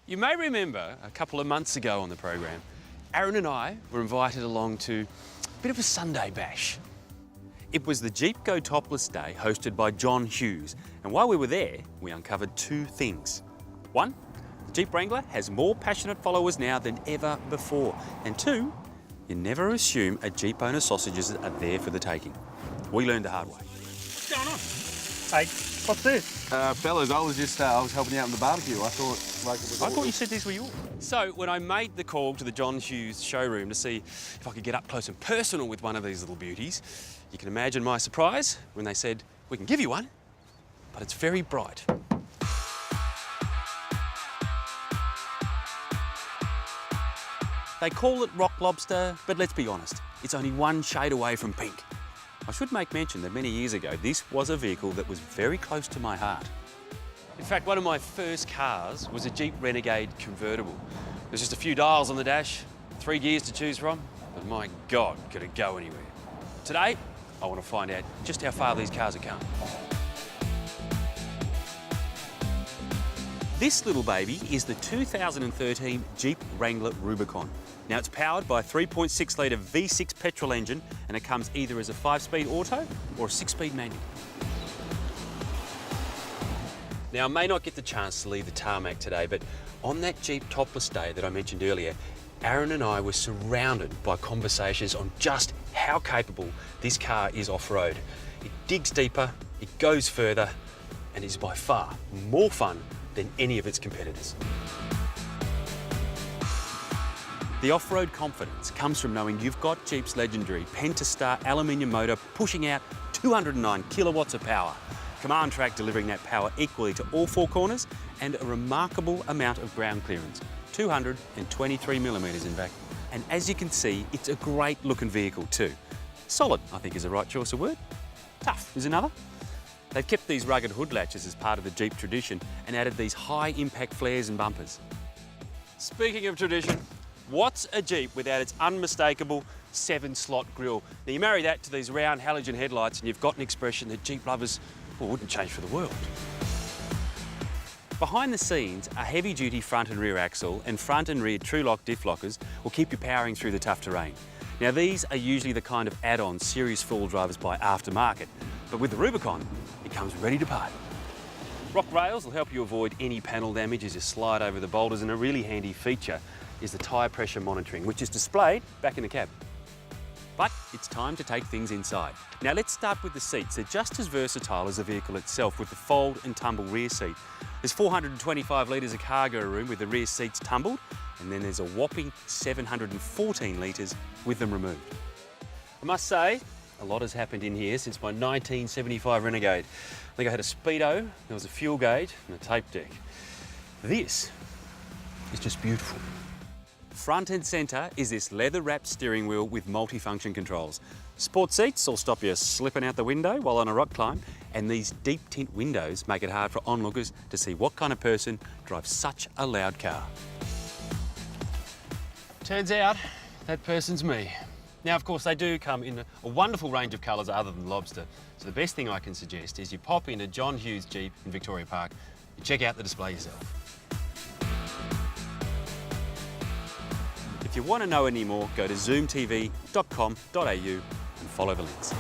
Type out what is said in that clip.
You may remember a couple of months ago on the program, Aaron and I were invited along to a bit of a Sunday bash. It was the Jeep Go Topless Day hosted by John Hughes, and while we were there, we uncovered two things. One, the Jeep Wrangler has more passionate followers now than ever before, and two, you never assume a Jeep owner's sausages are there for the taking. We learned the hard way. What's going on? Hey, what's this? Fellas, I was helping out in the barbecue. I thought You said these were yours. So when I made the call to the John Hughes showroom to see if I could get up close and personal with one of these little beauties, you can imagine my surprise when they said, we can give you one, but it's very bright. They call it rock lobster, but let's be honest, it's only one shade away from pink. I should make mention that many years ago, this was a vehicle that was very close to my heart. In fact, one of my first cars was a Jeep Renegade convertible. There's just a few dials on the dash, 3 gears to choose from, but my God, could it go anywhere. Today, I want to find out just how far these cars have come. This little baby is the 2013 Jeep Wrangler Rubicon. Now it's powered by a 3.6 litre V6 petrol engine, and it comes either as a 5-speed auto or a 6-speed manual. Now I may not get the chance to leave the tarmac today, but on that Jeep Topless Day that I mentioned earlier, Aaron and I were surrounded by conversations on just how capable this car is off-road. It digs deeper, it goes further, and is by far more fun than any of its competitors. The off-road confidence comes from knowing you've got Jeep's legendary Pentastar aluminium motor pushing out 209 kilowatts of power, command track delivering that power equally to all four corners, and a remarkable amount of ground clearance, 223 millimetres in fact. And as you can see, it's a great looking vehicle too. Solid, I think is the right choice of word. Tough is another. They've kept these rugged hood latches as part of the Jeep tradition and added these high impact flares and bumpers. Speaking of tradition, what's a Jeep without its unmistakable 7-slot grille? Now you marry that to these round halogen headlights and you've got an expression that Jeep lovers wouldn't change for the world. Behind the scenes, a heavy-duty front and rear axle and front and rear Trac diff lockers will keep you powering through the tough terrain. Now these are usually the kind of add-ons serious four-wheel drivers buy aftermarket, but with the Rubicon, it comes ready to party. Rock rails will help you avoid any panel damage as you slide over the boulders, and a really handy feature is the tyre pressure monitoring, which is displayed back in the cab. But it's time to take things inside. Now let's start with the seats. They're just as versatile as the vehicle itself with the fold and tumble rear seat. There's 425 litres of cargo room with the rear seats tumbled, and then there's a whopping 714 litres with them removed. I must say, a lot has happened in here since my 1975 Renegade. I think I had a speedo, there was a fuel gauge and a tape deck. This is just beautiful. Front and centre is this leather-wrapped steering wheel with multi-function controls. Sport seats will stop you slipping out the window while on a rock climb, and these deep tint windows make it hard for onlookers to see what kind of person drives such a loud car. Turns out that person's me. Now, of course, they do come in a wonderful range of colours other than lobster, so the best thing I can suggest is you pop into John Hughes Jeep in Victoria Park, you check out the display yourself. If you want to know any more, go to zoomtv.com.au and follow the links.